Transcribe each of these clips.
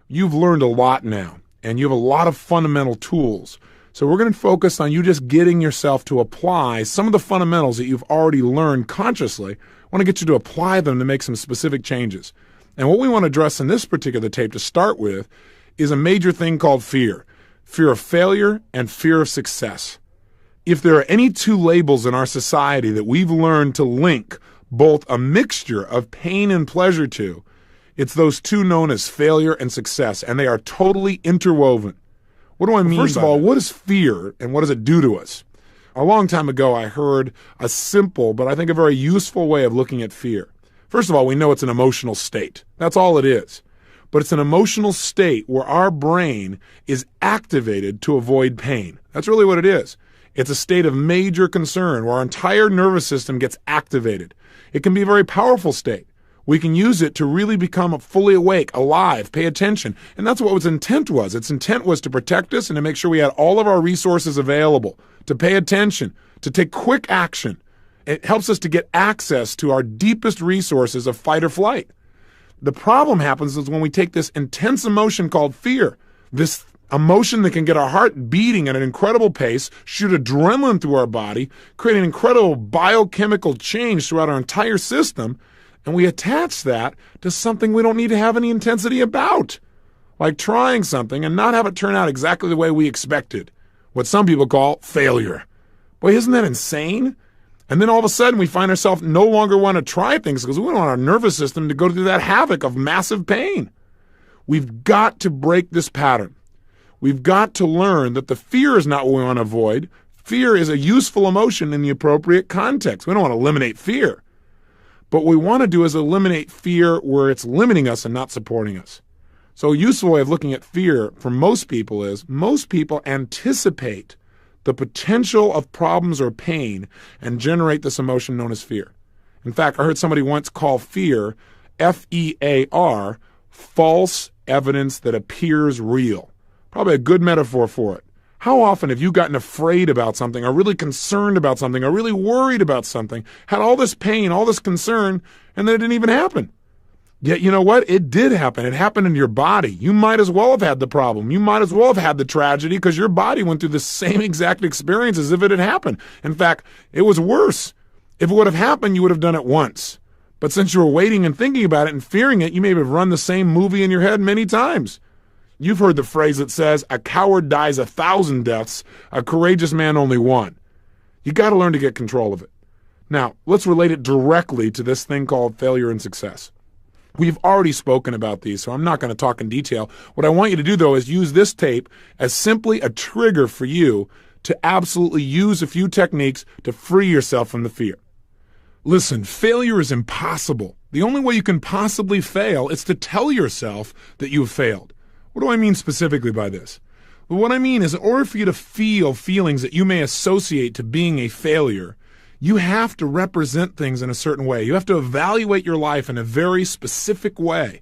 You've learned a lot now, and you have a lot of fundamental tools. So we're going to focus on you just getting yourself to apply some of the fundamentals that you've already learned consciously. I want to get you to apply them to make some specific changes. And what we want to address in this particular tape to start with is a major thing called fear. Fear of failure and fear of success. If there are any two labels in our society that we've learned to link both a mixture of pain and pleasure to, it's those two known as failure and success, and they are totally interwoven. What do I mean? First of all, what is fear and what does it do to us? A long time ago, I heard a simple, but I think a very useful way of looking at fear. First of all, we know it's an emotional state. That's all it is. But it's an emotional state where our brain is activated to avoid pain. That's really what it is. It's a state of major concern where our entire nervous system gets activated. It can be a very powerful state. We can use it to really become fully awake, alive, pay attention. And that's what its intent was. Its intent was to protect us and to make sure we had all of our resources available, to pay attention, to take quick action. It helps us to get access to our deepest resources of fight or flight. The problem happens is when we take this intense emotion called fear, this emotion that can get our heart beating at an incredible pace, shoot adrenaline through our body, create an incredible biochemical change throughout our entire system, and we attach that to something we don't need to have any intensity about, like trying something and not have it turn out exactly the way we expected, what some people call failure. Boy, isn't that insane? And then all of a sudden we find ourselves no longer want to try things because we don't want our nervous system to go through that havoc of massive pain. We've got to break this pattern. We've got to learn that the fear is not what we want to avoid. Fear is a useful emotion in the appropriate context. We don't want to eliminate fear. But what we want to do is eliminate fear where it's limiting us and not supporting us. So a useful way of looking at fear for most people is most people anticipate the potential of problems or pain and generate this emotion known as fear. In fact, I heard somebody once call fear, F-E-A-R, false evidence that appears real. Probably a good metaphor for it. How often have you gotten afraid about something or really concerned about something or really worried about something, had all this pain, all this concern, and then it didn't even happen? Yet, you know what? It did happen. It happened in your body. You might as well have had the problem. You might as well have had the tragedy because your body went through the same exact experience as if it had happened. In fact, it was worse. If it would have happened, you would have done it once. But since you were waiting and thinking about it and fearing it, you may have run the same movie in your head many times. You've heard the phrase that says, a coward dies 1,000 deaths, a courageous man only one. You got to learn to get control of it. Now, let's relate it directly to this thing called failure and success. We've already spoken about these, so I'm not going to talk in detail. What I want you to do, though, is use this tape as simply a trigger for you to absolutely use a few techniques to free yourself from the fear. Listen, failure is impossible. The only way you can possibly fail is to tell yourself that you have failed. What do I mean specifically by this? Well, what I mean is in order for you to feel feelings that you may associate to being a failure, you have to represent things in a certain way. You have to evaluate your life in a very specific way.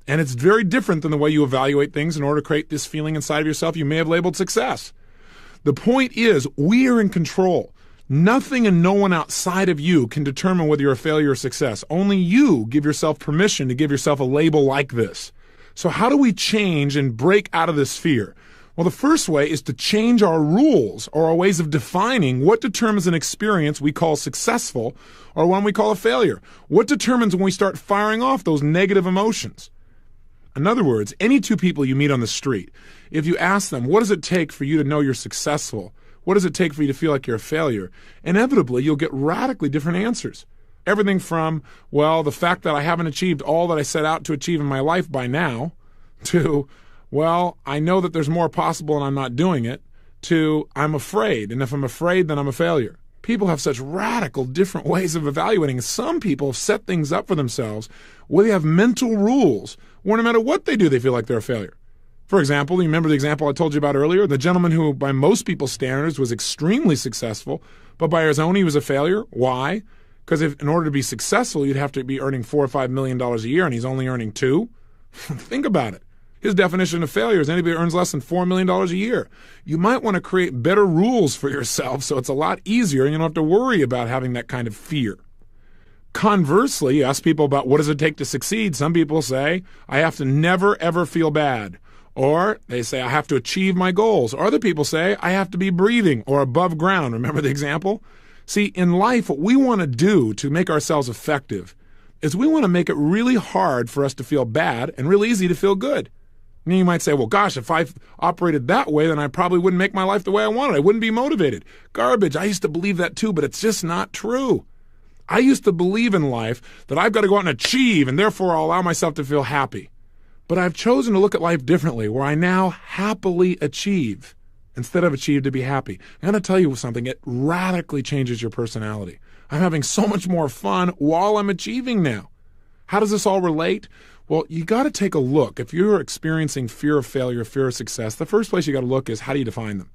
And it's very different than the way you evaluate things in order to create this feeling inside of yourself you may have labeled success. The point is, we are in control. Nothing and no one outside of you can determine whether you're a failure or success. Only you give yourself permission to give yourself a label like this. So how do we change and break out of this fear? Well, the first way is to change our rules or our ways of defining what determines an experience we call successful or one we call a failure. What determines when we start firing off those negative emotions? In other words, any two people you meet on the street, if you ask them, what does it take for you to know you're successful? What does it take for you to feel like you're a failure? Inevitably, you'll get radically different answers. Everything from, well, the fact that I haven't achieved all that I set out to achieve in my life by now, to, well, I know that there's more possible and I'm not doing it, to I'm afraid, and if I'm afraid, then I'm a failure. People have such radical different ways of evaluating. Some people have set things up for themselves where they have mental rules where no matter what they do, they feel like they're a failure. For example, you remember the example I told you about earlier? The gentleman who, by most people's standards, was extremely successful, but by his own, he was a failure. Why? Because in order to be successful, you'd have to be earning $4 or $5 million a year, and he's only earning $2 million. Think about it. His definition of failure is anybody who earns less than $4 million a year. You might want to create better rules for yourself so it's a lot easier and you don't have to worry about having that kind of fear. Conversely, you ask people about what does it take to succeed. Some people say, I have to never, ever feel bad. Or they say, I have to achieve my goals. Or other people say, I have to be breathing or above ground. Remember the example? See, in life, what we want to do to make ourselves effective is we want to make it really hard for us to feel bad and really easy to feel good. And you might say, well, gosh, if I operated that way, then I probably wouldn't make my life the way I wanted. I wouldn't be motivated. Garbage. I used to believe that too, but it's just not true. I used to believe in life that I've got to go out and achieve, and therefore I'll allow myself to feel happy. But I've chosen to look at life differently, where I now happily achieve instead of achieve to be happy. I'm going to tell you something. It radically changes your personality. I'm having so much more fun while I'm achieving now. How does this all relate? Well, you got to take a look. If you're experiencing fear of failure, fear of success, the first place you got to look is how do you define them?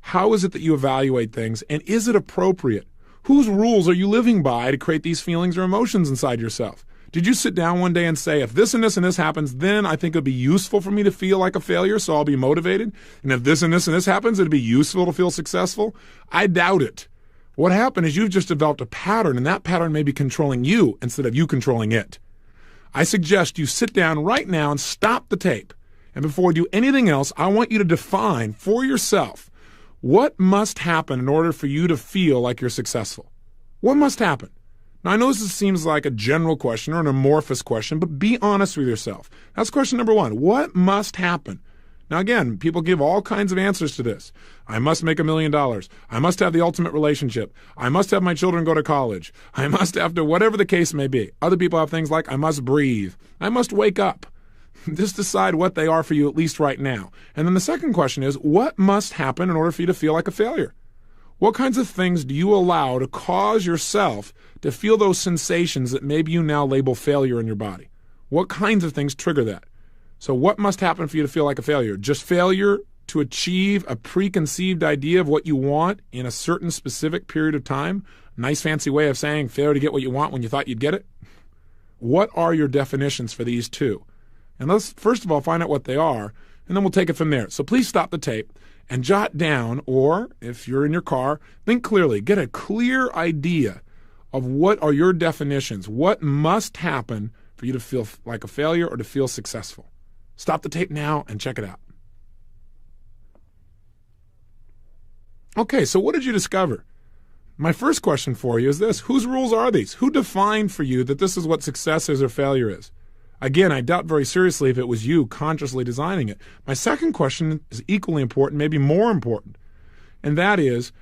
How is it that you evaluate things, and is it appropriate? Whose rules are you living by to create these feelings or emotions inside yourself? Did you sit down one day and say, if this and this and this happens, then I think it'd be useful for me to feel like a failure, so I'll be motivated? And if this and this and this happens, it'd be useful to feel successful? I doubt it. What happened is you've just developed a pattern, and that pattern may be controlling you instead of you controlling it. I suggest you sit down right now and stop the tape. And before we do anything else, I want you to define for yourself what must happen in order for you to feel like you're successful. What must happen? Now, I know this seems like a general question or an amorphous question, but be honest with yourself. That's question number one. What must happen? Now, again, people give all kinds of answers to this. I must make $1 million. I must have the ultimate relationship. I must have my children go to college. I must have to, whatever the case may be. Other people have things like, I must breathe. I must wake up. Just decide what they are for you, at least right now. And then the second question is, what must happen in order for you to feel like a failure? What kinds of things do you allow to cause yourself to feel those sensations that maybe you now label failure in your body? What kinds of things trigger that? So what must happen for you to feel like a failure? Just failure to achieve a preconceived idea of what you want in a certain specific period of time? Nice fancy way of saying failure to get what you want when you thought you'd get it? What are your definitions for these two? And let's first of all find out what they are, and then we'll take it from there. So please stop the tape and jot down, or if you're in your car, think clearly. Get a clear idea of what are your definitions. What must happen for you to feel like a failure or to feel successful? Stop the tape now and check it out. Okay, so what did you discover? My first question for you is this. Whose rules are these? Who defined for you that this is what success is or failure is? Again, I doubt very seriously if it was you consciously designing it. My second question is equally important, maybe more important, and that is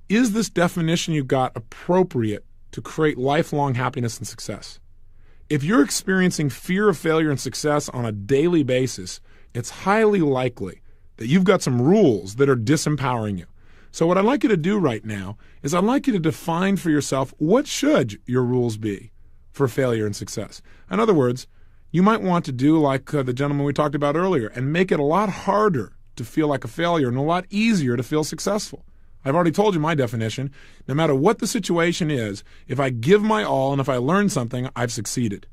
this definition you've got appropriate to create lifelong happiness and success? If you're experiencing fear of failure and success on a daily basis, it's highly likely that you've got some rules that are disempowering you. So what I'd like you to do right now is I'd like you to define for yourself what should your rules be for failure and success. In other words, you might want to do like the gentleman we talked about earlier and make it a lot harder to feel like a failure and a lot easier to feel successful. I've already told you my definition. No matter what the situation is, if I give my all and if I learn something, I've succeeded.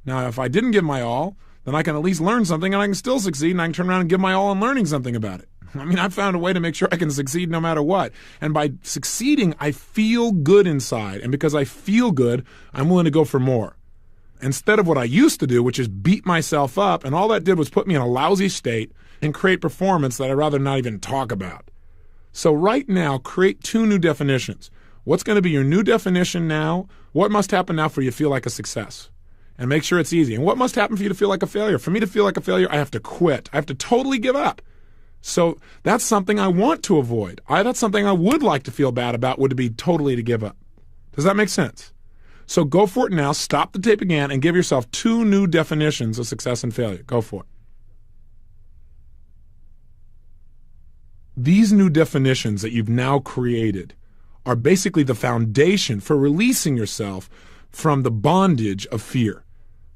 Now, if I didn't give my all, then I can at least learn something and I can still succeed and I can turn around and give my all in learning something about it. I mean, I've found a way to make sure I can succeed no matter what. And by succeeding, I feel good inside. And because I feel good, I'm willing to go for more. Instead of what I used to do, which is beat myself up, and all that did was put me in a lousy state and create performance that I'd rather not even talk about. So right now, create two new definitions. What's going to be your new definition now? What must happen now for you to feel like a success? And make sure it's easy. And what must happen for you to feel like a failure? For me to feel like a failure, I have to quit. I have to totally give up. So that's something I want to avoid. That's something I would like to feel bad about, would be totally to give up. Does that make sense? So go for it now. Stop the tape again and give yourself two new definitions of success and failure. Go for it. These new definitions that you've now created are basically the foundation for releasing yourself from the bondage of fear.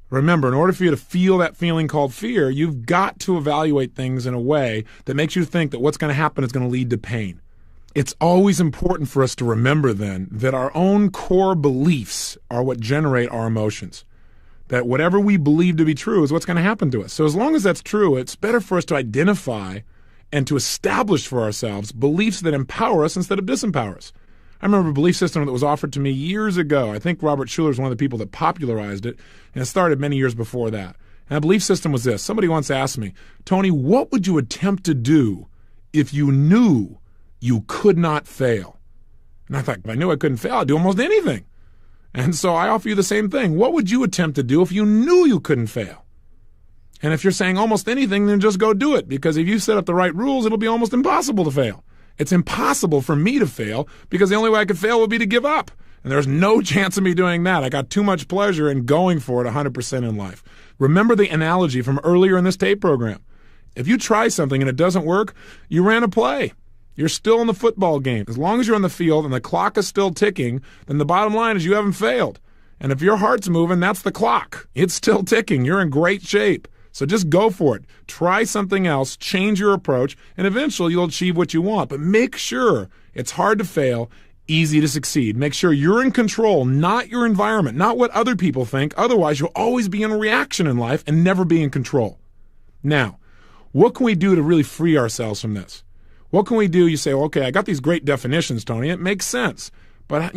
Remember, in order for you to feel that feeling called fear, you've got to evaluate things in a way that makes you think that what's going to happen is going to lead to pain. It's always important for us to remember then that our own core beliefs are what generate our emotions. That whatever we believe to be true is what's going to happen to us. So as long as that's true, it's better for us to identify and to establish for ourselves beliefs that empower us instead of disempower us. I remember a belief system that was offered to me years ago. I think Robert Schuller is one of the people that popularized it, and it started many years before that. And the belief system was this. Somebody once asked me, Tony, what would you attempt to do if you knew you could not fail? And I thought, if I knew I couldn't fail, I'd do almost anything. And so I offer you the same thing. What would you attempt to do if you knew you couldn't fail? And if you're saying almost anything, then just go do it. Because if you set up the right rules, it'll be almost impossible to fail. It's impossible for me to fail because the only way I could fail would be to give up. And there's no chance of me doing that. I got too much pleasure in going for it 100% in life. Remember the analogy from earlier in this tape program. If you try something and it doesn't work, you ran a play. You're still in the football game. As long as you're on the field and the clock is still ticking, then the bottom line is you haven't failed. And if your heart's moving, that's the clock. It's still ticking. You're in great shape. So just go for it. Try something else, change your approach, and eventually you'll achieve what you want. But make sure it's hard to fail, easy to succeed. Make sure you're in control, not your environment, not what other people think. Otherwise, you'll always be in reaction in life and never be in control. Now, what can we do to really free ourselves from this? What can we do? You say, well, okay, I got these great definitions, Tony. It makes sense. But,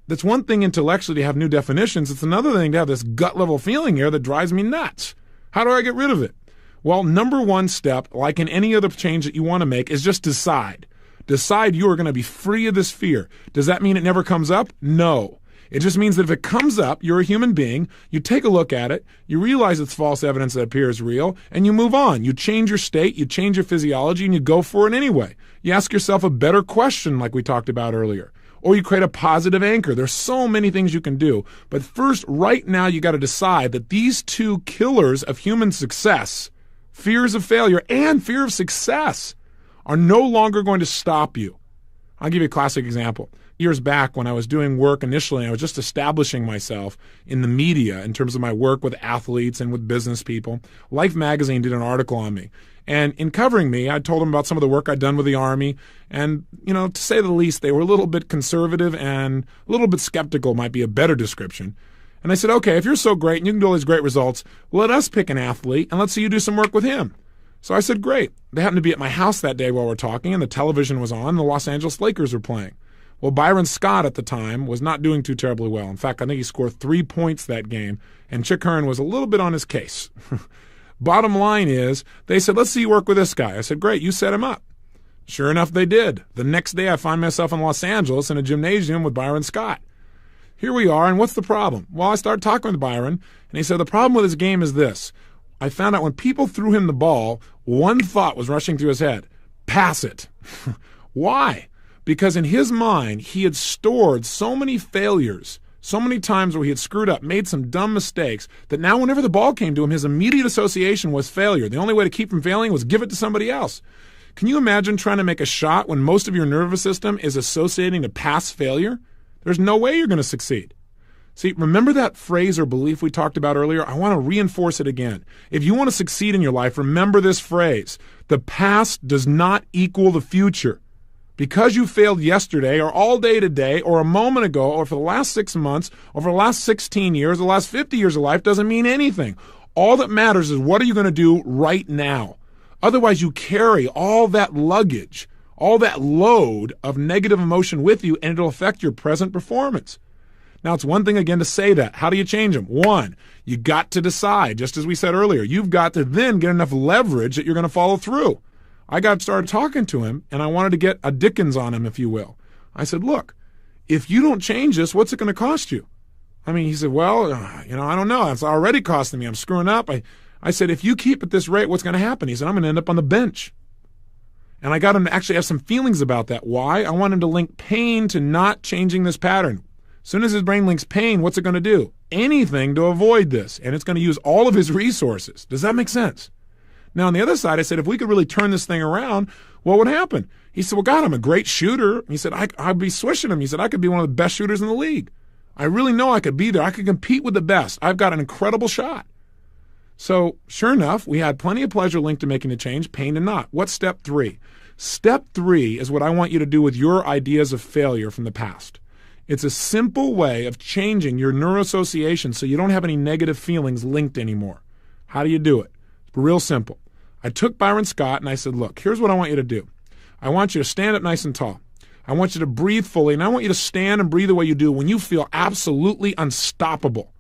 that's one thing intellectually to have new definitions. It's another thing to have this gut-level feeling here that drives me nuts. How do I get rid of it? Well, number one step, like in any other change that you want to make, is just decide. Decide you are going to be free of this fear. Does that mean it never comes up? No. It just means that if it comes up, you're a human being, you take a look at it, you realize it's false evidence that appears real, and you move on. You change your state, you change your physiology, and you go for it anyway. You ask yourself a better question like we talked about earlier. Or you create a positive anchor. There's so many things you can do. But first, right now, you got to decide that these two killers of human success, fears of failure and fear of success, are no longer going to stop you. I'll give you a classic example. Years back when I was doing work initially, I was just establishing myself in the media in terms of my work with athletes and with business people. Life magazine did an article on me. And in covering me, I told them about some of the work I'd done with the Army. And, to say the least, they were a little bit conservative and a little bit skeptical might be a better description. And I said, okay, if you're so great and you can do all these great results, let us pick an athlete and let's see you do some work with him. So I said, great. They happened to be at my house that day while we're talking, and the television was on, and the Los Angeles Lakers were playing. Well, Byron Scott at the time was not doing too terribly well. In fact, I think he scored 3 points that game, and Chick Hearn was a little bit on his case. Bottom line is, they said, let's see you work with this guy. I said, great, you set him up. Sure enough, they did. The next day, I find myself in Los Angeles in a gymnasium with Byron Scott. Here we are, and what's the problem? Well, I started talking with Byron, and he said, the problem with his game is this. I found out when people threw him the ball, one thought was rushing through his head. Pass it. Why? Because in his mind, he had stored so many failures, so many times where he had screwed up, made some dumb mistakes, that now whenever the ball came to him, his immediate association was failure. The only way to keep from failing was give it to somebody else. Can you imagine trying to make a shot when most of your nervous system is associating to past failure? There's no way you're going to succeed. See, remember that phrase or belief we talked about earlier? I want to reinforce it again. If you want to succeed in your life, remember this phrase. The past does not equal the future. Because you failed yesterday or all day today or a moment ago or for the last 6 months or for the last 16 years, the last 50 years of life doesn't mean anything. All that matters is what are you going to do right now? Otherwise, you carry all that luggage, all that load of negative emotion with you, and it'll affect your present performance. Now, it's one thing, again, to say that. How do you change them? One, you got to decide, just as we said earlier. You've got to then get enough leverage that you're going to follow through. I got started talking to him, and I wanted to get a Dickens on him, if you will. I said, look, if you don't change this, what's it going to cost you? He said, well, I don't know. It's already costing me. I'm screwing up. I said, if you keep at this rate, what's going to happen? He said, I'm going to end up on the bench. And I got him to actually have some feelings about that. Why? I want him to link pain to not changing this pattern. As soon as his brain links pain, what's it going to do? Anything to avoid this. And it's going to use all of his resources. Does that make sense? Now, on the other side, I said, if we could really turn this thing around, what would happen? He said, well, God, I'm a great shooter. He said, I'd be swishing him. He said, I could be one of the best shooters in the league. I really know I could be there. I could compete with the best. I've got an incredible shot. So, sure enough, we had plenty of pleasure linked to making the change, pain to not. What's step 3? Step 3 is what I want you to do with your ideas of failure from the past. It's a simple way of changing your neuroassociation so you don't have any negative feelings linked anymore. How do you do it? It's real simple. I took Byron Scott and I said, look, here's what I want you to do. I want you to stand up nice and tall. I want you to breathe fully, and I want you to stand and breathe the way you do when you feel absolutely unstoppable.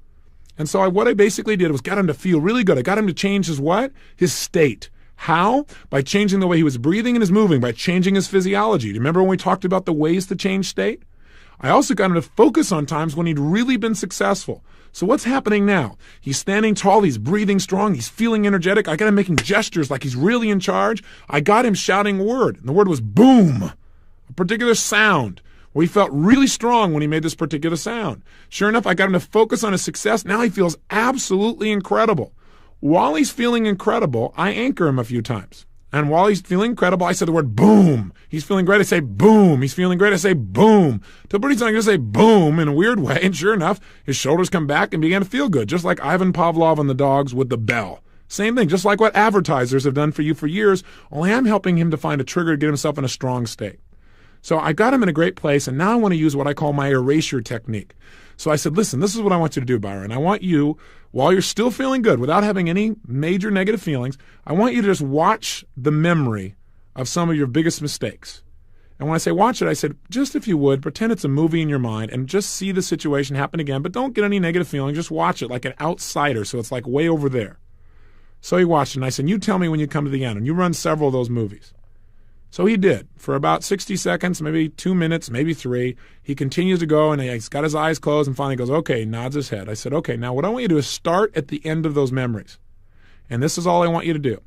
And so what I basically did was got him to feel really good. I got him to change his what? His state. How? By changing the way he was breathing and his moving, by changing his physiology. Do you remember when we talked about the ways to change state? I also got him to focus on times when he'd really been successful. So what's happening now? He's standing tall, he's breathing strong, he's feeling energetic. I got him making gestures like he's really in charge. I got him shouting a word, and the word was boom, a particular sound. Where he felt really strong when he made this particular sound. Sure enough, I got him to focus on his success. Now he feels absolutely incredible. While he's feeling incredible, I anchor him a few times. And while he's feeling incredible, I say the word boom. He's feeling great, I say boom. He's feeling great, I say boom. Till pretty soon I'm going to say boom in a weird way. And sure enough, his shoulders come back and began to feel good, just like Ivan Pavlov and the dogs with the bell. Same thing, just like what advertisers have done for you for years, only I'm helping him to find a trigger to get himself in a strong state. So I got him in a great place, and now I want to use what I call my erasure technique. So I said, listen, this is what I want you to do, Byron. I want you, while you're still feeling good, without having any major negative feelings, I want you to just watch the memory of some of your biggest mistakes. And when I say watch it, I said, just if you would, pretend it's a movie in your mind and just see the situation happen again, but don't get any negative feelings. Just watch it like an outsider, so it's like way over there. So he watched it, and I said, you tell me when you come to the end, and you run several of those movies. So he did. For about 60 seconds, maybe 2 minutes, maybe 3, he continues to go, and he's got his eyes closed, and finally goes, okay, nods his head. I said, okay, now what I want you to do is start at the end of those memories. And this is all I want you to do.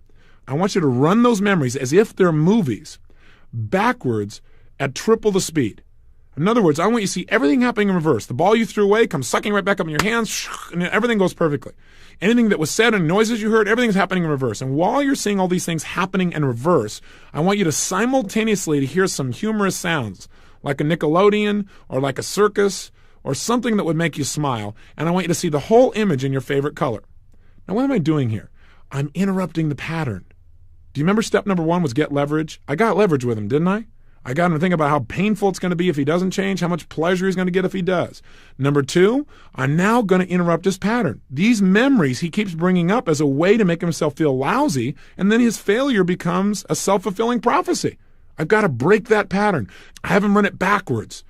I want you to run those memories as if they're movies, backwards at triple the speed. In other words, I want you to see everything happening in reverse. The ball you threw away comes sucking right back up in your hands, and everything goes perfectly. Anything that was said and noises you heard, everything's happening in reverse. And while you're seeing all these things happening in reverse, I want you to simultaneously hear some humorous sounds, like a Nickelodeon or like a circus or something that would make you smile. And I want you to see the whole image in your favorite color. Now, what am I doing here? I'm interrupting the pattern. Do you remember step number 1 was get leverage? I got leverage with him, didn't I? I got him to think about how painful it's going to be if he doesn't change, how much pleasure he's going to get if he does. Number 2, I'm now going to interrupt his pattern. These memories he keeps bringing up as a way to make himself feel lousy, and then his failure becomes a self-fulfilling prophecy. I've got to break that pattern. I have him run it backwards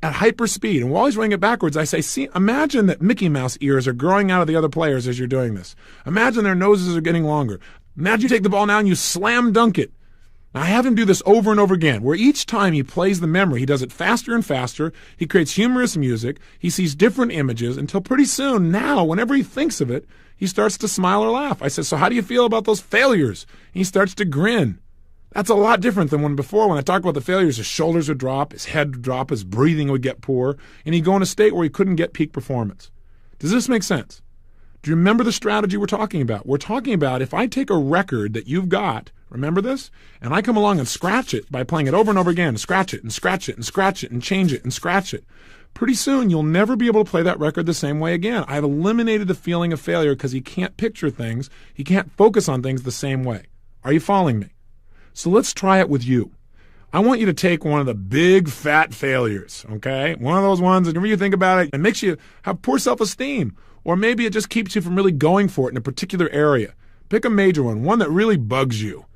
at hyper speed. And while he's running it backwards, I say, see, imagine that Mickey Mouse ears are growing out of the other players as you're doing this. Imagine their noses are getting longer. Imagine you take the ball now and you slam dunk it. Now, I have him do this over and over again, where each time he plays the memory, he does it faster and faster. He creates humorous music. He sees different images until pretty soon, now, whenever he thinks of it, he starts to smile or laugh. I said, so how do you feel about those failures? And he starts to grin. That's a lot different than when before, when I talked about the failures, his shoulders would drop, his head would drop, his breathing would get poor, and he'd go in a state where he couldn't get peak performance. Does this make sense? Do you remember the strategy we're talking about? We're talking about if I take a record that you've got, remember this? And I come along and scratch it by playing it over and over again, scratch it and scratch it and scratch it and change it and scratch it. Pretty soon, you'll never be able to play that record the same way again. I've eliminated the feeling of failure because he can't picture things. He can't focus on things the same way. Are you following me? So let's try it with you. I want you to take one of the big fat failures, okay? One of those ones that whenever you think about it, it makes you have poor self-esteem. Or maybe it just keeps you from really going for it in a particular area. Pick a major one that really bugs you.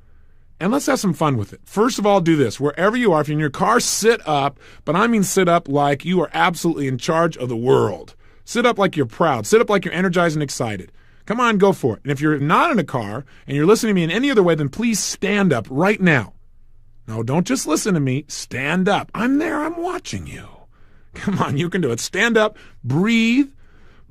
And let's have some fun with it. First of all, do this. Wherever you are, if you're in your car, sit up. But I mean sit up like you are absolutely in charge of the world. Sit up like you're proud. Sit up like you're energized and excited. Come on, go for it. And if you're not in a car and you're listening to me in any other way, then please stand up right now. No, don't just listen to me. Stand up. I'm there. I'm watching you. Come on, you can do it. Stand up. Breathe.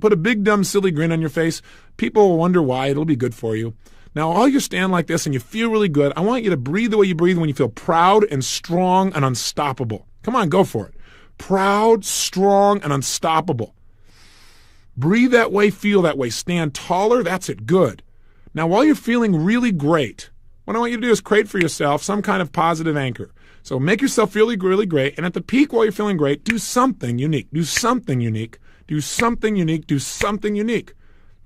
Put a big, dumb, silly grin on your face. People will wonder why. It'll be good for you. Now, while you stand like this and you feel really good, I want you to breathe the way you breathe when you feel proud and strong and unstoppable. Come on, go for it. Proud, strong, and unstoppable. Breathe that way, feel that way. Stand taller. That's it. Good. Now, while you're feeling really great, what I want you to do is create for yourself some kind of positive anchor. So make yourself feel really, really great. And at the peak while you're feeling great, do something unique. Do something unique. Do something unique. Do something unique.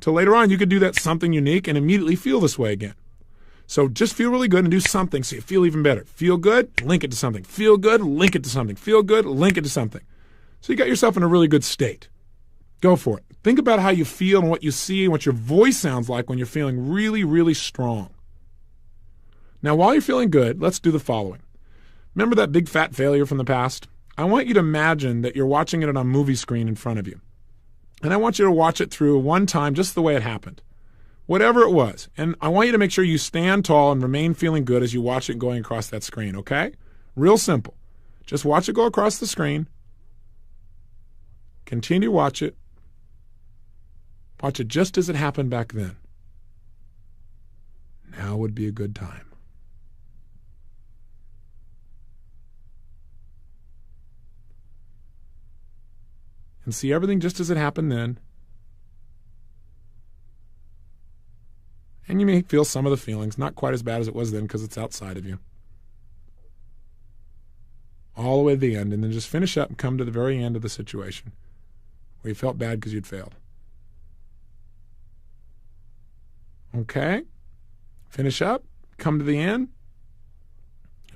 Till later on, you could do that something unique and immediately feel this way again. So just feel really good and do something so you feel even better. Feel good, link it to something. Feel good, link it to something. Feel good, link it to something. So you got yourself in a really good state. Go for it. Think about how you feel and what you see and what your voice sounds like when you're feeling really, really strong. Now, while you're feeling good, let's do the following. Remember that big fat failure from the past? I want you to imagine that you're watching it on a movie screen in front of you. And I want you to watch it through one time just the way it happened. Whatever it was. And I want you to make sure you stand tall and remain feeling good as you watch it going across that screen, okay? Real simple. Just watch it go across the screen. Continue to watch it. Watch it just as it happened back then. Now would be a good time. And see everything just as it happened then. And you may feel some of the feelings, not quite as bad as it was then because it's outside of you. All the way to the end, and then just finish up and come to the very end of the situation where you felt bad because you'd failed. Okay? Finish up, come to the end.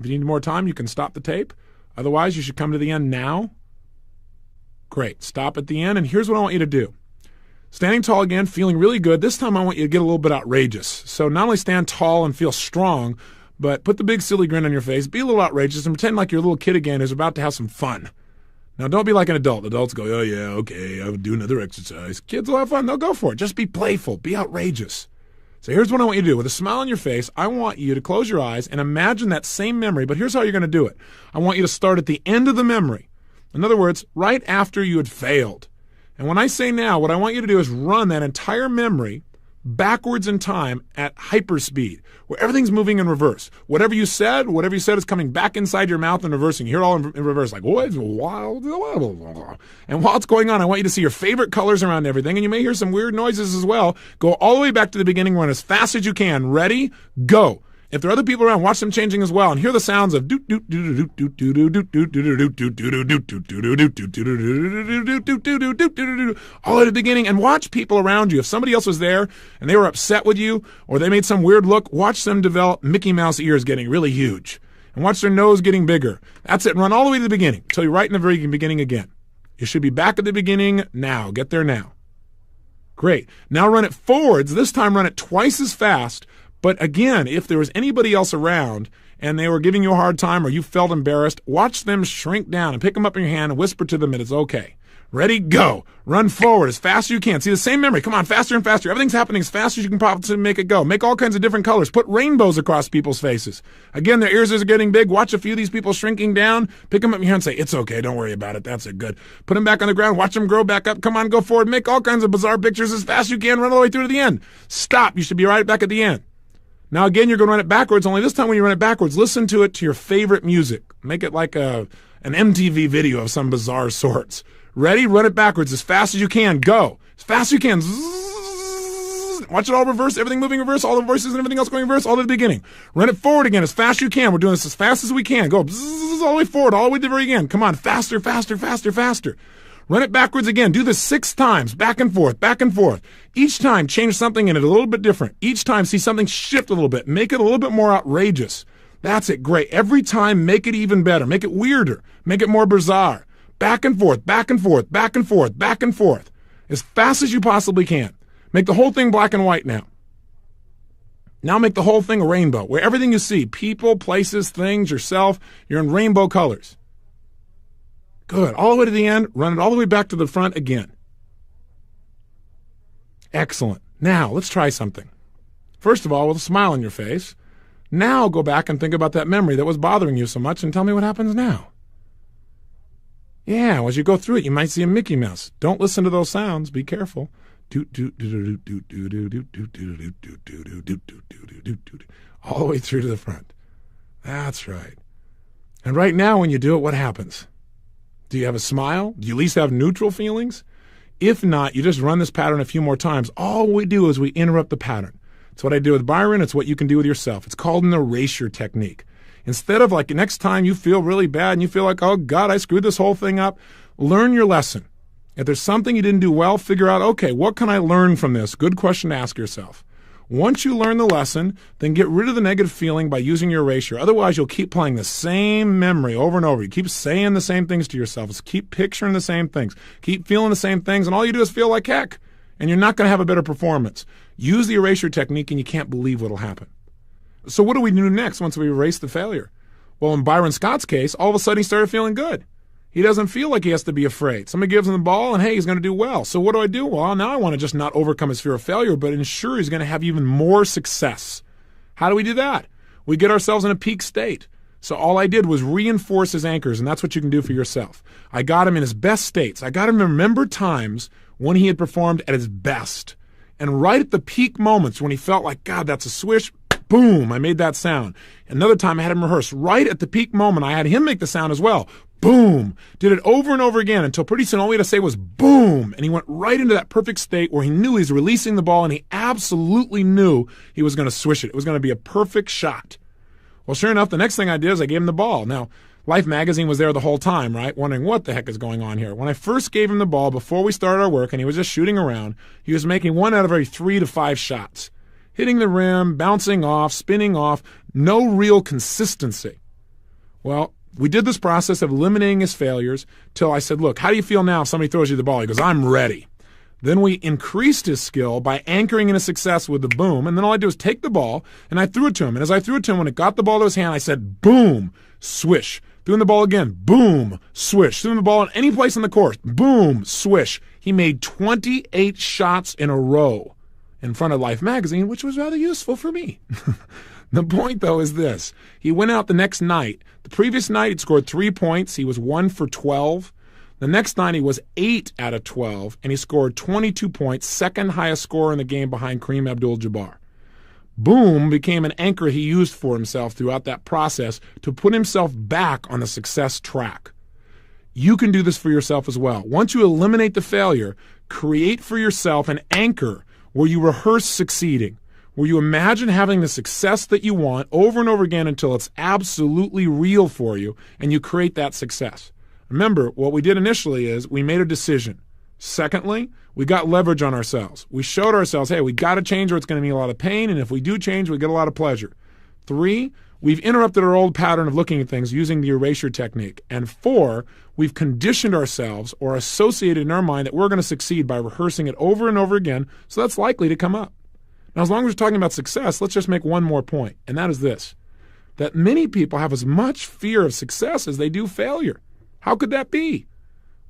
If you need more time, you can stop the tape. Otherwise, you should come to the end now. Great. Stop at the end, and here's what I want you to do. Standing tall again, feeling really good. This time I want you to get a little bit outrageous. So not only stand tall and feel strong, but put the big silly grin on your face, be a little outrageous, and pretend like you're a little kid again who's about to have some fun. Now don't be like an adult. Adults go, oh yeah, okay, I'll do another exercise. Kids will have fun. They'll go for it. Just be playful. Be outrageous. So here's what I want you to do. With a smile on your face, I want you to close your eyes and imagine that same memory, but here's how you're going to do it. I want you to start at the end of the memory. In other words, right after you had failed. And when I say now, what I want you to do is run that entire memory backwards in time at hyperspeed, where everything's moving in reverse. Whatever you said is coming back inside your mouth and reversing. You hear it all in reverse, like, what? And while it's going on, I want you to see your favorite colors around everything, and you may hear some weird noises as well. Go all the way back to the beginning, run as fast as you can. Ready? Go. If there are other people around, watch them changing as well, and hear the sounds of all at the beginning, and watch people around you. If somebody else was there and they were upset with you, or they made some weird look, watch them develop Mickey Mouse ears getting really huge, and watch their nose getting bigger. That's it. Run all the way to the beginning until you're right in the very beginning again. You should be back at the beginning now. Get there now. Great. Now run it forwards. This time run it twice as fast. But again, if there was anybody else around and they were giving you a hard time or you felt embarrassed, watch them shrink down and pick them up in your hand and whisper to them that it's okay. Ready? Go. Run forward as fast as you can. See the same memory. Come on, faster and faster. Everything's happening as fast as you can possibly make it go. Make all kinds of different colors. Put rainbows across people's faces. Again, their ears are getting big. Watch a few of these people shrinking down. Pick them up in your hand and say, it's okay. Don't worry about it. That's it. Good. Put them back on the ground. Watch them grow back up. Come on, go forward. Make all kinds of bizarre pictures as fast as you can. Run all the way through to the end. Stop. You should be right back at the end. Now, again, you're going to run it backwards, only this time when you run it backwards, listen to it to your favorite music. Make it like an MTV video of some bizarre sorts. Ready? Run it backwards as fast as you can. Go. As fast as you can. Zzz. Watch it all reverse, everything moving reverse, all the voices and everything else going reverse, all to the beginning. Run it forward again as fast as you can. We're doing this as fast as we can. Go zzz, all the way forward, all the way to the very end. Come on, faster, faster, faster, faster. Run it backwards again. Do this 6 times, back and forth, back and forth. Each time, change something in it a little bit different. Each time, see something shift a little bit. Make it a little bit more outrageous. That's it. Great. Every time, make it even better. Make it weirder. Make it more bizarre. Back and forth, back and forth, back and forth, back and forth. As fast as you possibly can. Make the whole thing black and white now. Now make the whole thing a rainbow, where everything you see, people, places, things, yourself, you're in rainbow colors. Good. All the way to the end. Run it all the way back to the front again. Excellent. Now, let's try something. First of all, with a smile on your face. Now go back and think about that memory that was bothering you so much and tell me what happens now. Yeah, as you go through it, you might see a Mickey Mouse. Don't listen to those sounds. Be careful. All the way through to the front. That's right. And right now, when you do it, what happens? Do you have a smile? Do you at least have neutral feelings? If not, you just run this pattern a few more times. All we do is we interrupt the pattern. It's what I do with Byron. It's what you can do with yourself. It's called an erasure technique. Instead of like next time you feel really bad and you feel like, oh God, I screwed this whole thing up, learn your lesson. If there's something you didn't do well, figure out, okay, what can I learn from this? Good question to ask yourself. Once you learn the lesson, then get rid of the negative feeling by using your erasure. Otherwise, you'll keep playing the same memory over and over. You keep saying the same things to yourself. Just keep picturing the same things. Keep feeling the same things, and all you do is feel like heck. And you're not going to have a better performance. Use the erasure technique, and you can't believe what will happen. So what do we do next once we erase the failure? Well, in Byron Scott's case, all of a sudden he started feeling good. He doesn't feel like he has to be afraid. Somebody gives him the ball, and hey, he's going to do well. So what do? Well, now I want to just not overcome his fear of failure, but ensure he's going to have even more success. How do we do that? We get ourselves in a peak state. So all I did was reinforce his anchors, and that's what you can do for yourself. I got him in his best states. I got him to remember times when he had performed at his best. And right at the peak moments when he felt like, God, that's a swish, boom, I made that sound. Another time I had him rehearse. Right at the peak moment, I had him make the sound as well. Boom. Did it over and over again until pretty soon all we had to say was boom. And he went right into that perfect state where he knew he was releasing the ball and he absolutely knew he was going to swish it. It was going to be a perfect shot. Well, sure enough, the next thing I did is I gave him the ball. Now, Life magazine was there the whole time, right? Wondering what the heck is going on here. When I first gave him the ball before we started our work and he was just shooting around, he was making 1 out of every 3 to 5 shots. Hitting the rim, bouncing off, spinning off, no real consistency. Well, we did this process of eliminating his failures till I said, look, how do you feel now if somebody throws you the ball? He goes, I'm ready. Then we increased his skill by anchoring in his success with the boom. And then all I did was take the ball and I threw it to him. And as I threw it to him, when it got the ball to his hand, I said, boom, swish. Threw him the ball again, boom, swish. Threw him the ball in any place on the court, boom, swish. He made 28 shots in a row in front of Life magazine, which was rather useful for me. The point, though, is this. He went out the next night. The previous night, he'd scored 3 points. He was 1 for 12. The next night, he was 8 out of 12, and he scored 22 points, second highest scorer in the game behind Kareem Abdul-Jabbar. Boom became an anchor he used for himself throughout that process to put himself back on the success track. You can do this for yourself as well. Once you eliminate the failure, create for yourself an anchor where you rehearse succeeding, where you imagine having the success that you want over and over again until it's absolutely real for you, and you create that success. Remember, what we did initially is we made a decision. Secondly, we got leverage on ourselves. We showed ourselves, hey, we got to change or it's going to be a lot of pain, and if we do change, we get a lot of pleasure. 3, we've interrupted our old pattern of looking at things using the erasure technique. And 4, we've conditioned ourselves or associated in our mind that we're going to succeed by rehearsing it over and over again, so that's likely to come up. Now, as long as we're talking about success, let's just make one more point, and that is this, that many people have as much fear of success as they do failure. How could that be?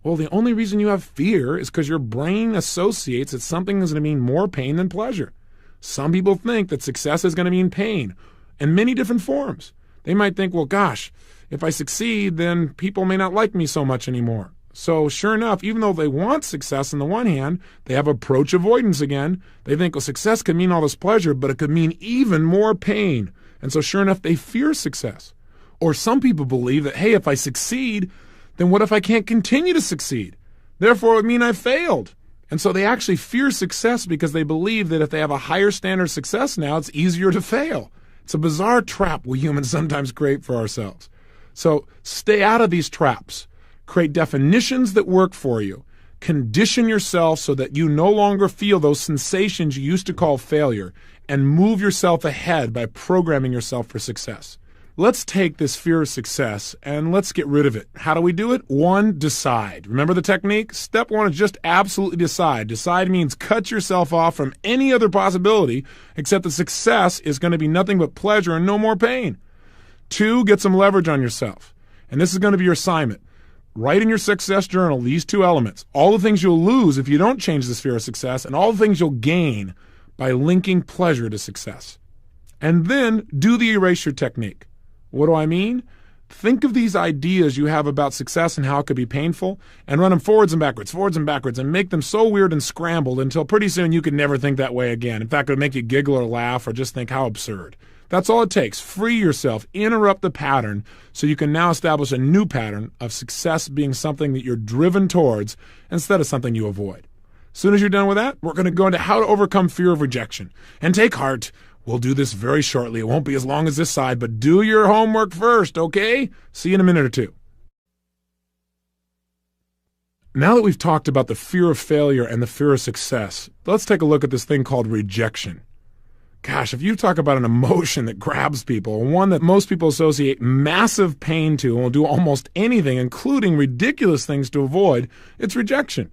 Well, the only reason you have fear is because your brain associates that something is going to mean more pain than pleasure. Some people think that success is going to mean pain in many different forms. They might think, well, gosh, if I succeed, then people may not like me so much anymore. So sure enough, even though they want success on the one hand, they have approach avoidance again. They think, well, success could mean all this pleasure, but it could mean even more pain. And so sure enough, they fear success. Or some people believe that, hey, if I succeed, then what if I can't continue to succeed? Therefore, it would mean I failed. And so they actually fear success because they believe that if they have a higher standard of success now, it's easier to fail. It's a bizarre trap we humans sometimes create for ourselves. So stay out of these traps. Create definitions that work for you. Condition yourself so that you no longer feel those sensations you used to call failure, and move yourself ahead by programming yourself for success. Let's take this fear of success and let's get rid of it. How do we do it? 1, decide. Remember the technique? Step 1 is just absolutely decide. Decide means cut yourself off from any other possibility except that success is going to be nothing but pleasure and no more pain. 2, get some leverage on yourself. And this is going to be your assignment. Write in your success journal these 2 elements. All the things you'll lose if you don't change this fear of success, and all the things you'll gain by linking pleasure to success. And then do the erasure technique. What do I mean? Think of these ideas you have about success and how it could be painful, and run them forwards and backwards, and make them so weird and scrambled until pretty soon you could never think that way again. In fact, it would make you giggle or laugh or just think how absurd. That's all it takes. Free yourself, interrupt the pattern, so you can now establish a new pattern of success being something that you're driven towards instead of something you avoid. As soon as you're done with that, we're going to go into how to overcome fear of rejection. And take heart. We'll do this very shortly. It won't be as long as this side, but do your homework first, okay? See you in a minute or 2. Now that we've talked about the fear of failure and the fear of success, let's take a look at this thing called rejection. Gosh, if you talk about an emotion that grabs people, one that most people associate massive pain to and will do almost anything, including ridiculous things to avoid, it's rejection.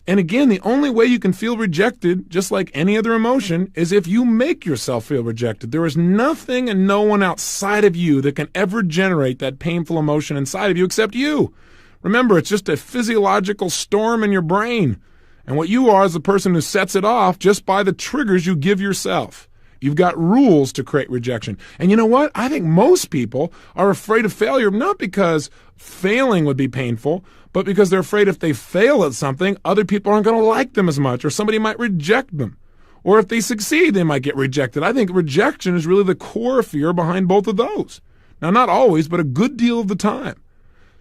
And again, the only way you can feel rejected, just like any other emotion, is if you make yourself feel rejected. There is nothing and no one outside of you that can ever generate that painful emotion inside of you except you. Remember, it's just a physiological storm in your brain. And what you are is the person who sets it off just by the triggers you give yourself. You've got rules to create rejection. And you know what? I think most people are afraid of failure, not because failing would be painful, but because they're afraid if they fail at something, other people aren't going to like them as much, or somebody might reject them. Or if they succeed, they might get rejected. I think rejection is really the core fear behind both of those. Now, not always, but a good deal of the time.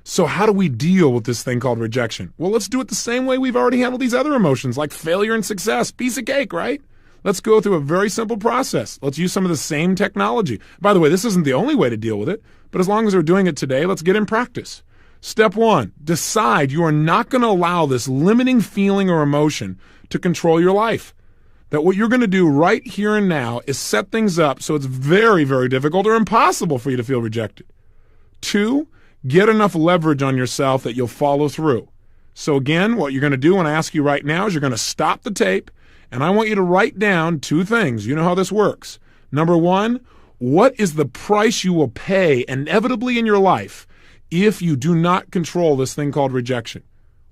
So how do we deal with this thing called rejection? Well, let's do it the same way we've already handled these other emotions, like failure and success. Piece of cake, right? Let's go through a very simple process. Let's use some of the same technology. By the way, this isn't the only way to deal with it, but as long as we're doing it today, let's get in practice. Step 1, decide you are not going to allow this limiting feeling or emotion to control your life. That what you're going to do right here and now is set things up so it's very, very difficult or impossible for you to feel rejected. 2, get enough leverage on yourself that you'll follow through. So again, what you're going to do when I ask you right now is you're going to stop the tape, and I want you to write down 2 things. You know how this works. Number 1, what is the price you will pay inevitably in your life if you do not control this thing called rejection?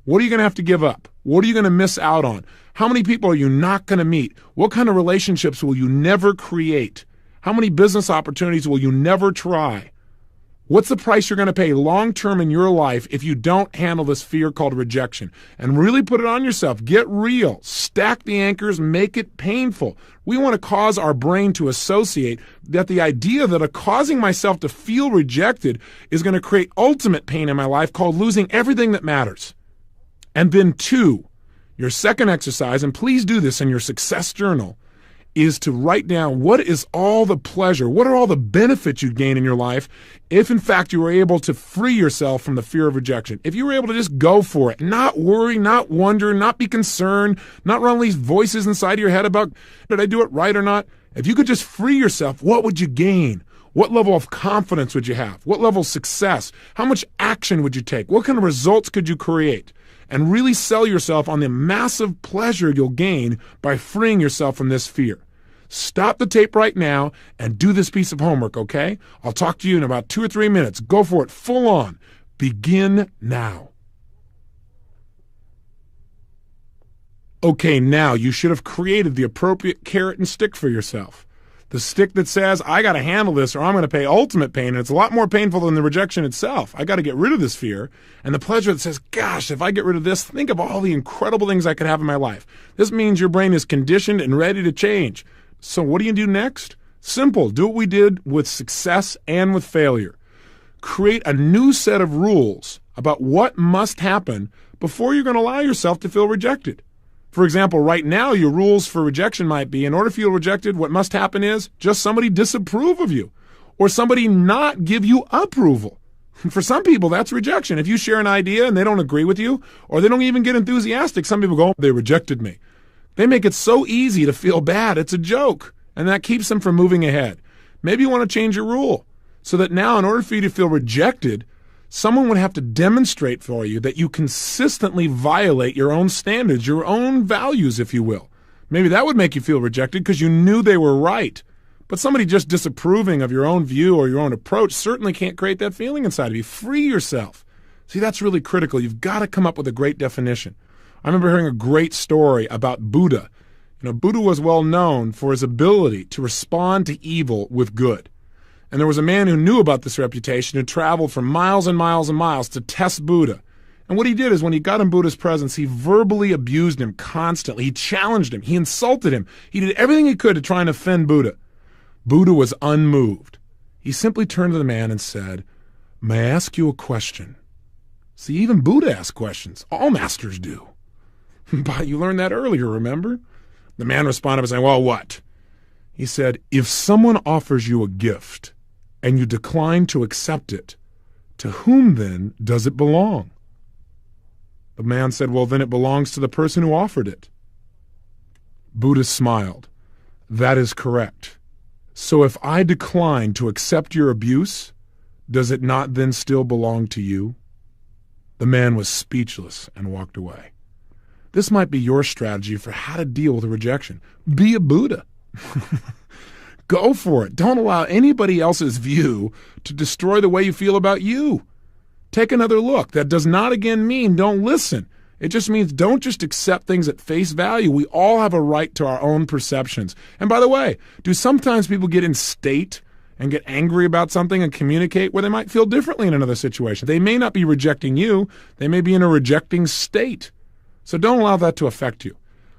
What are you going to have to give up? What are you going to miss out on? How many people are you not going to meet? What kind of relationships will you never create? How many business opportunities will you never try? What's the price you're going to pay long-term in your life if you don't handle this fear called rejection? And really put it on yourself. Get real. Stack the anchors. Make it painful. We want to cause our brain to associate that the idea that causing myself to feel rejected is going to create ultimate pain in my life called losing everything that matters. And then 2, your second exercise, and please do this in your success journal, is to write down what is all the pleasure, what are all the benefits you gain in your life if, in fact, you were able to free yourself from the fear of rejection. If you were able to just go for it, not worry, not wonder, not be concerned, not run these voices inside of your head about, did I do it right or not? If you could just free yourself, what would you gain? What level of confidence would you have? What level of success? How much action would you take? What kind of results could you create? And really sell yourself on the massive pleasure you'll gain by freeing yourself from this fear. Stop the tape right now and do this piece of homework, okay? I'll talk to you in about 2 or 3 minutes. Go for it, full on. Begin now. Okay, now you should have created the appropriate carrot and stick for yourself. The stick that says, I got to handle this or I'm going to pay ultimate pain, and it's a lot more painful than the rejection itself. I got to get rid of this fear. And the pleasure that says, gosh, if I get rid of this, think of all the incredible things I could have in my life. This means your brain is conditioned and ready to change. So what do you do next? Simple. Do what we did with success and with failure. Create a new set of rules about what must happen before you're going to allow yourself to feel rejected. For example, right now, your rules for rejection might be, in order to feel rejected, what must happen is just somebody disapprove of you or somebody not give you approval. For some people, that's rejection. If you share an idea and they don't agree with you or they don't even get enthusiastic, some people go, they rejected me. They make it so easy to feel bad. It's a joke, and that keeps them from moving ahead. Maybe you want to change your rule so that now, in order for you to feel rejected, someone would have to demonstrate for you that you consistently violate your own standards, your own values, if you will. Maybe that would make you feel rejected because you knew they were right. But somebody just disapproving of your own view or your own approach certainly can't create that feeling inside of you. Free yourself. See, that's really critical. You've got to come up with a great definition. I remember hearing a great story about Buddha. Buddha was well known for his ability to respond to evil with good. And there was a man who knew about this reputation who traveled for miles and miles and miles to test Buddha. And what he did is when he got in Buddha's presence, he verbally abused him constantly. He challenged him. He insulted him. He did everything he could to try and offend Buddha. Buddha was unmoved. He simply turned to the man and said, "May I ask you a question?" See, even Buddha asks questions. All masters do. But you learned that earlier, remember? The man responded by saying, "Well, what?" He said, "If someone offers you a gift and you decline to accept it, to whom then does it belong?" The man said, "Well, then it belongs to the person who offered it." Buddha smiled. "That is correct. So if I decline to accept your abuse, does it not then still belong to you?" The man was speechless and walked away. This might be your strategy for how to deal with a rejection. Be a Buddha. Go for it. Don't allow anybody else's view to destroy the way you feel about you. Take another look. That does not again mean don't listen. It just means don't just accept things at face value. We all have a right to our own perceptions. And by the way, do sometimes people get in state and get angry about something and communicate where they might feel differently in another situation? They may not be rejecting you. They may be in a rejecting state. So don't allow that to affect you.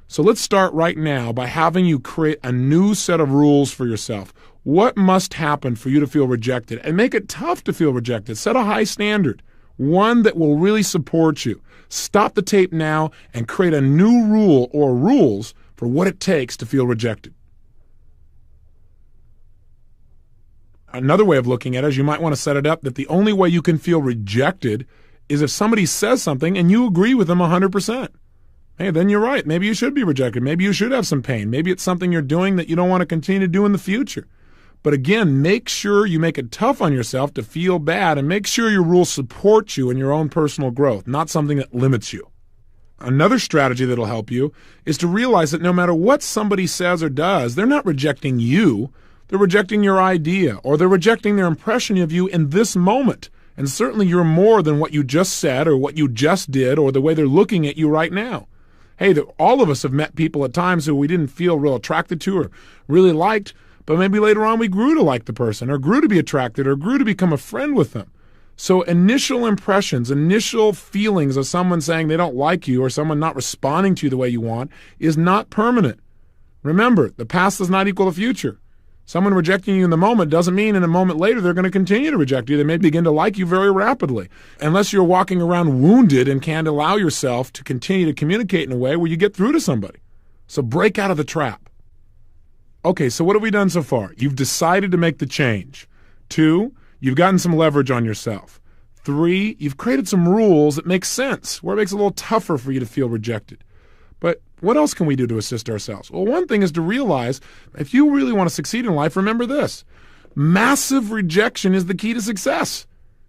So let's start right now by having you create a new set of rules for yourself. What must happen for you to feel rejected? And make it tough to feel rejected. Set a high standard, one that will really support you. Stop the tape now and create a new rule or rules for what it takes to feel rejected. Another way of looking at it is you might want to set it up that the only way you can feel rejected is if somebody says something and you agree with them 100%. Hey, then you're right. Maybe you should be rejected. Maybe you should have some pain. Maybe it's something you're doing that you don't want to continue to do in the future. But again, make sure you make it tough on yourself to feel bad, and make sure your rules support you in your own personal growth, not something that limits you. Another strategy that'll help you is to realize that no matter what somebody says or does, they're not rejecting you. They're rejecting your idea, or they're rejecting their impression of you in this moment. And certainly you're more than what you just said or what you just did or the way they're looking at you right now. Hey, all of us have met people at times who we didn't feel real attracted to or really liked, but maybe later on we grew to like the person or grew to be attracted or grew to become a friend with them. So initial impressions, initial feelings of someone saying they don't like you or someone not responding to you the way you want is not permanent. Remember, the past does not equal the future. Someone rejecting you in the moment doesn't mean in a moment later they're going to continue to reject you. They may begin to like you very rapidly, unless you're walking around wounded and can't allow yourself to continue to communicate in a way where you get through to somebody. So break out of the trap. Okay, so what have we done so far? You've decided to make the change. 2, you've gotten some leverage on yourself. 3, you've created some rules that make sense, where it makes it a little tougher for you to feel rejected. But what else can we do to assist ourselves? Well, one thing is to realize if you really want to succeed in life, remember this. Massive rejection is the key to success.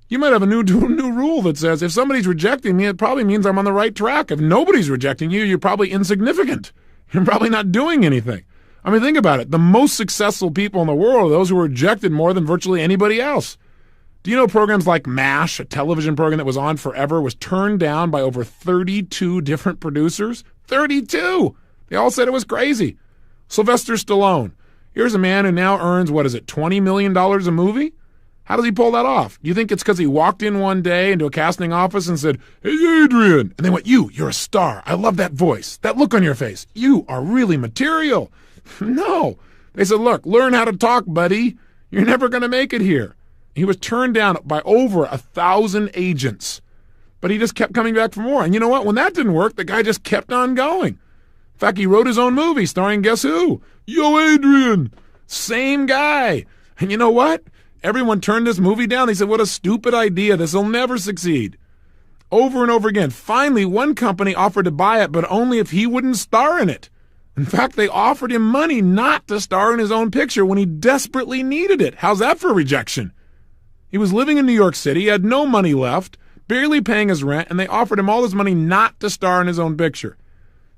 You might have a new rule that says if somebody's rejecting me, it probably means I'm on the right track. If nobody's rejecting you, you're probably insignificant. You're probably not doing anything. I mean, think about it. The most successful people in the world are those who were rejected more than virtually anybody else. Do you know programs like MASH, a television program that was on forever, was turned down by over 32 different producers? 32! They all said it was crazy. Sylvester Stallone. Here's a man who now earns, $20 million a movie? How does he pull that off? Do you think it's because he walked in one day into a casting office and said, "Hey, Adrian," and they went, you're a star. I love that voice. That look on your face. You are really material. No. They said, look, learn how to talk, buddy. You're never going to make it here. He was turned down by over 1,000 agents. But he just kept coming back for more. And you know what? When that didn't work, the guy just kept on going. In fact, he wrote his own movie starring guess who? Yo, Adrian. Same guy. And you know what? Everyone turned this movie down. They said, what a stupid idea. This will never succeed. Over and over again. Finally, one company offered to buy it, but only if he wouldn't star in it. In fact, they offered him money not to star in his own picture when he desperately needed it. How's that for rejection? He was living in New York City. He had no money left, barely paying his rent, and they offered him all this money not to star in his own picture.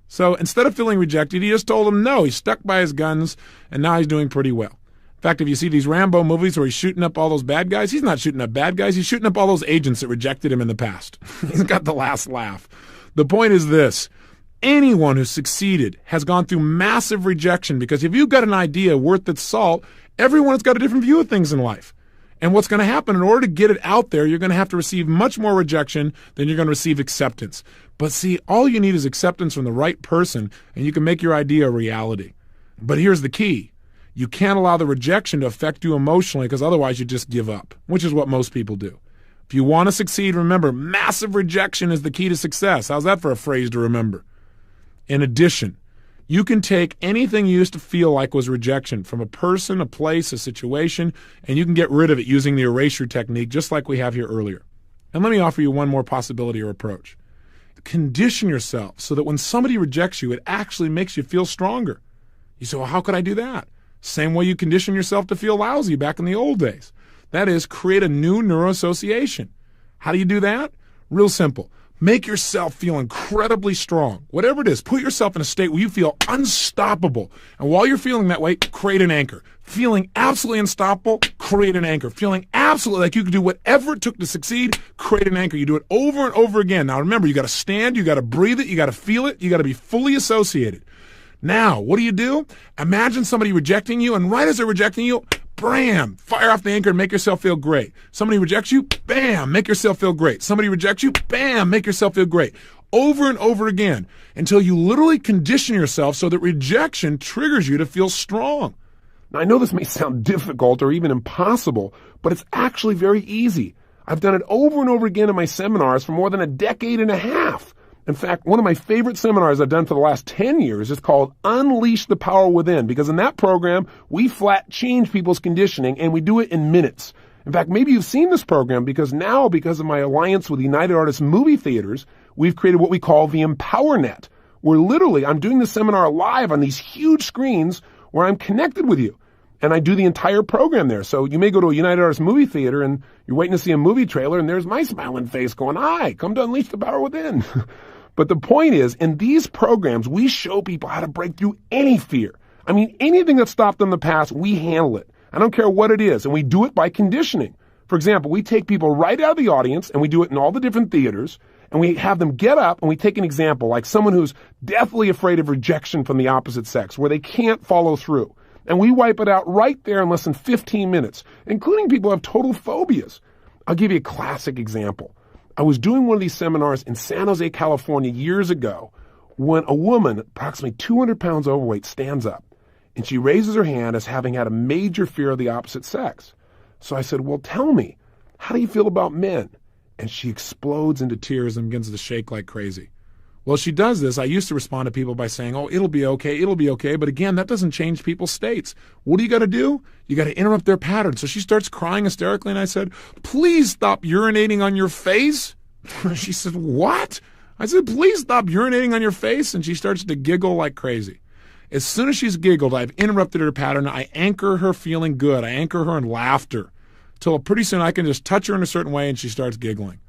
So instead of feeling rejected, he just told them no. He stuck by his guns, and now he's doing pretty well. In fact, if you see these Rambo movies where he's shooting up all those bad guys, he's not shooting up bad guys. He's shooting up all those agents that rejected him in the past. He's got the last laugh. The point is this. Anyone who succeeded has gone through massive rejection because if you've got an idea worth its salt, everyone has got a different view of things in life. And what's going to happen, in order to get it out there, you're going to have to receive much more rejection than you're going to receive acceptance. But see, all you need is acceptance from the right person, and you can make your idea a reality. But here's the key. You can't allow the rejection to affect you emotionally because otherwise you just give up, which is what most people do. If you want to succeed, remember, massive rejection is the key to success. How's that for a phrase to remember? In addition, you can take anything you used to feel like was rejection from a person, a place, a situation, and you can get rid of it using the erasure technique just like we have here earlier. And let me offer you one more possibility or approach. Condition yourself so that when somebody rejects you, it actually makes you feel stronger. You say, well, how could I do that? Same way you condition yourself to feel lousy back in the old days. That is, create a new neuroassociation. How do you do that? Real simple. Make yourself feel incredibly strong. Whatever it is, put yourself in a state where you feel unstoppable. And while you're feeling that way, create an anchor. Feeling absolutely unstoppable, create an anchor. Feeling absolutely like you can do whatever it took to succeed, create an anchor. You do it over and over again. Now remember, you got to stand, you got to breathe it, you got to feel it, you got to be fully associated. Now, what do? Imagine somebody rejecting you, and right as they're rejecting you, bam, fire off the anchor and make yourself feel great. Somebody rejects you, bam, make yourself feel great. Somebody rejects you, bam, make yourself feel great. Over and over again until you literally condition yourself so that rejection triggers you to feel strong. Now, I know this may sound difficult or even impossible, but it's actually very easy. I've done it over and over again in my seminars for more than a decade and a half. In fact, one of my favorite seminars I've done for the last 10 years is called Unleash the Power Within, because in that program, we flat change people's conditioning, and we do it in minutes. In fact, maybe you've seen this program because now, because of my alliance with United Artists Movie Theaters, we've created what we call the EmpowerNet, where literally I'm doing the seminar live on these huge screens where I'm connected with you. And I do the entire program there. So you may go to a United Artists Movie Theater and you're waiting to see a movie trailer, and there's my smiling face going, "Hi, come to Unleash the Power Within." But the point is, in these programs, we show people how to break through any fear. I mean, anything that stopped them in the past, we handle it. I don't care what it is, and we do it by conditioning. For example, we take people right out of the audience, and we do it in all the different theaters, and we have them get up, and we take an example, like someone who's deathly afraid of rejection from the opposite sex, where they can't follow through. And we wipe it out right there in less than 15 minutes, including people who have total phobias. I'll give you a classic example. I was doing one of these seminars in San Jose, California years ago when a woman, approximately 200 pounds overweight, stands up and she raises her hand as having had a major fear of the opposite sex. So I said, "Well, tell me, how do you feel about men?" And she explodes into tears and begins to shake like crazy. Well, she does this. I used to respond to people by saying, "Oh, it'll be okay, it'll be okay." But again, that doesn't change people's states. What do you got to do? You got to interrupt their pattern. So she starts crying hysterically, and I said, "Please stop urinating on your face." She said, "What?" I said, "Please stop urinating on your face." And she starts to giggle like crazy. As soon as she's giggled, I've interrupted her pattern. I anchor her feeling good. I anchor her in laughter till pretty soon I can just touch her in a certain way and she starts giggling.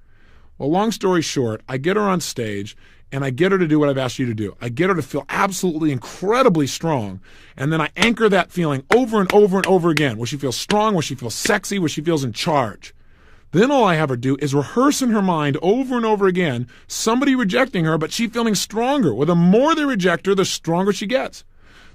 Well, long story short, I get her on stage and I get her to do what I've asked you to do. I get her to feel absolutely incredibly strong, and then I anchor that feeling over and over and over again, where she feels strong, where she feels sexy, where she feels in charge. Then all I have her do is rehearse in her mind over and over again somebody rejecting her, but she feeling stronger. Well, the more they reject her, the stronger she gets.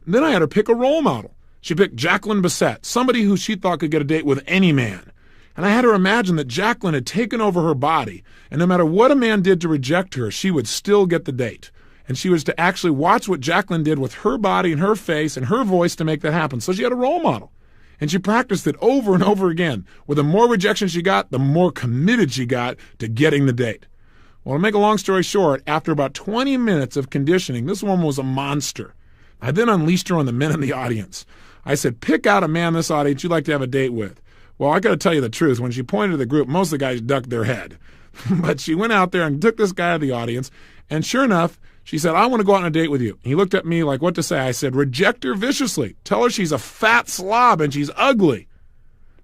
And then I had her pick a role model. She picked Jacqueline Bisset, somebody who she thought could get a date with any man. And I had her imagine that Jacqueline had taken over her body, and no matter what a man did to reject her, she would still get the date. And she was to actually watch what Jacqueline did with her body and her face and her voice to make that happen. So she had a role model. And she practiced it over and over again. Well, the more rejection she got, the more committed she got to getting the date. Well, to make a long story short, after about 20 minutes of conditioning, this woman was a monster. I then unleashed her on the men in the audience. I said, "Pick out a man in this audience you'd like to have a date with." Well, I got to tell you the truth. When she pointed to the group, most of the guys ducked their head. But she went out there and took this guy out of the audience. And sure enough, she said, "I want to go out on a date with you." He looked at me like, what to say? I said, "Reject her viciously. Tell her she's a fat slob and she's ugly."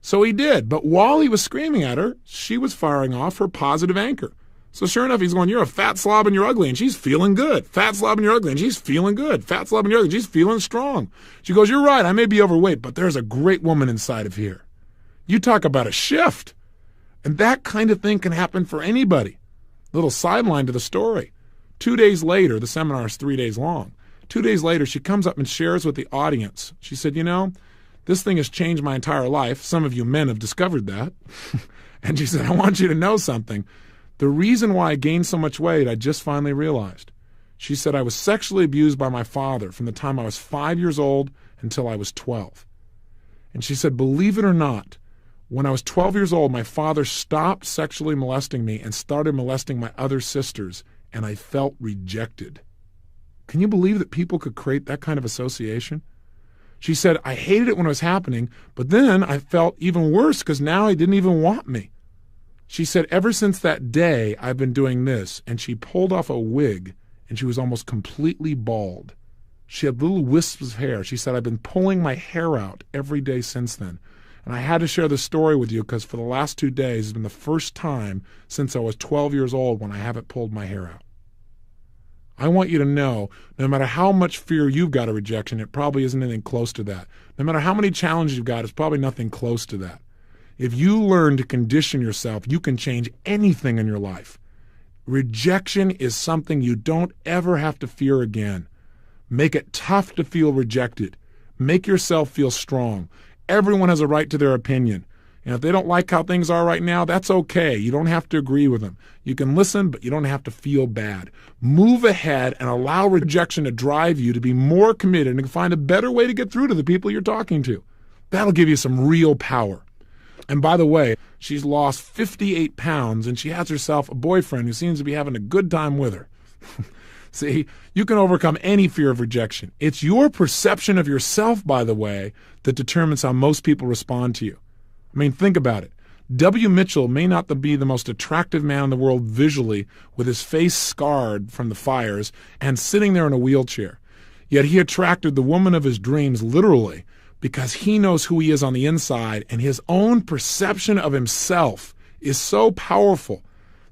So he did. But while he was screaming at her, she was firing off her positive anchor. So sure enough, he's going, "You're a fat slob and you're ugly," and she's feeling good. "Fat slob and you're ugly," and she's feeling good. "Fat slob and you're ugly," and she's feeling strong. She goes, "You're right. I may be overweight, but there's a great woman inside of here." You talk about a shift. And that kind of thing can happen for anybody. Little sideline to the story. 2 days later, the seminar is 3 days long. 2 days later, she comes up and shares with the audience. She said, "You know, this thing has changed my entire life. Some of you men have discovered that." And she said, "I want you to know something. The reason why I gained so much weight, I just finally realized." She said, "I was sexually abused by my father from the time I was 5 years old until I was 12. And she said, "Believe it or not, when I was 12 years old, my father stopped sexually molesting me and started molesting my other sisters, and I felt rejected." Can you believe that people could create that kind of association? She said, "I hated it when it was happening, but then I felt even worse because now he didn't even want me." She said, "Ever since that day, I've been doing this," and she pulled off a wig, and she was almost completely bald. She had little wisps of hair. She said, "I've been pulling my hair out every day since then." And I had to share this story with you because for the last 2 days has been the first time since I was 12 years old when I haven't pulled my hair out. I want you to know, no matter how much fear you've got of rejection, it probably isn't anything close to that. No matter how many challenges you've got, it's probably nothing close to that. If you learn to condition yourself, you can change anything in your life. Rejection is something you don't ever have to fear again. Make it tough to feel rejected. Make yourself feel strong. Everyone has a right to their opinion. And if they don't like how things are right now, that's okay. You don't have to agree with them. You can listen, but you don't have to feel bad. Move ahead and allow rejection to drive you to be more committed and find a better way to get through to the people you're talking to. That'll give you some real power. And by the way, she's lost 58 pounds and she has herself a boyfriend who seems to be having a good time with her. See, you can overcome any fear of rejection. It's your perception of yourself, by the way, that determines how most people respond to you. I mean, think about it. W. Mitchell may not be the most attractive man in the world visually, with his face scarred from the fires and sitting there in a wheelchair. Yet he attracted the woman of his dreams literally because he knows who he is on the inside, and his own perception of himself is so powerful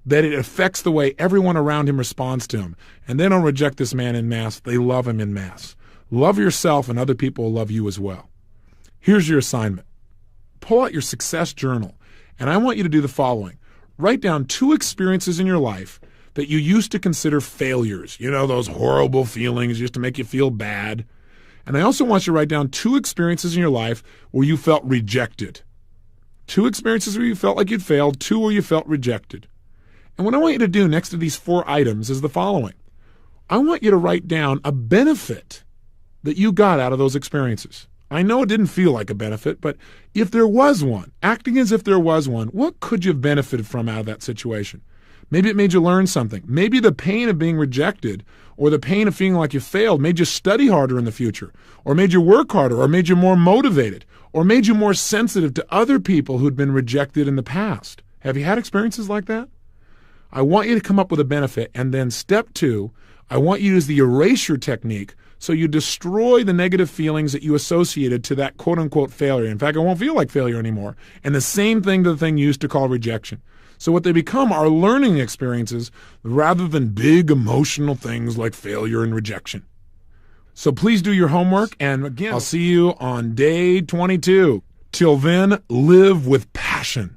that it affects the way everyone around him responds to him. And they don't reject this man en masse. They love him en masse. Love yourself and other people will love you as well. Here's your assignment. Pull out your success journal, and I want you to do the following. Write down 2 experiences in your life that you used to consider failures. You know, those horrible feelings used to make you feel bad. And I also want you to write down 2 experiences in your life where you felt rejected. 2 experiences where you felt like you'd failed, 2 where you felt rejected. And what I want you to do next to these 4 items is the following. I want you to write down a benefit that you got out of those experiences. I know it didn't feel like a benefit, but if there was one, acting as if there was one, what could you have benefited from out of that situation? Maybe it made you learn something. Maybe the pain of being rejected or the pain of feeling like you failed made you study harder in the future, or made you work harder, or made you more motivated, or made you more sensitive to other people who'd been rejected in the past. Have you had experiences like that? I want you to come up with a benefit, and then step 2, I want you to use the erasure technique so you destroy the negative feelings that you associated to that quote-unquote failure. In fact, it won't feel like failure anymore. And the same thing to the thing you used to call rejection. So what they become are learning experiences rather than big emotional things like failure and rejection. So please do your homework, and again, I'll see you on day 22. Till then, live with passion.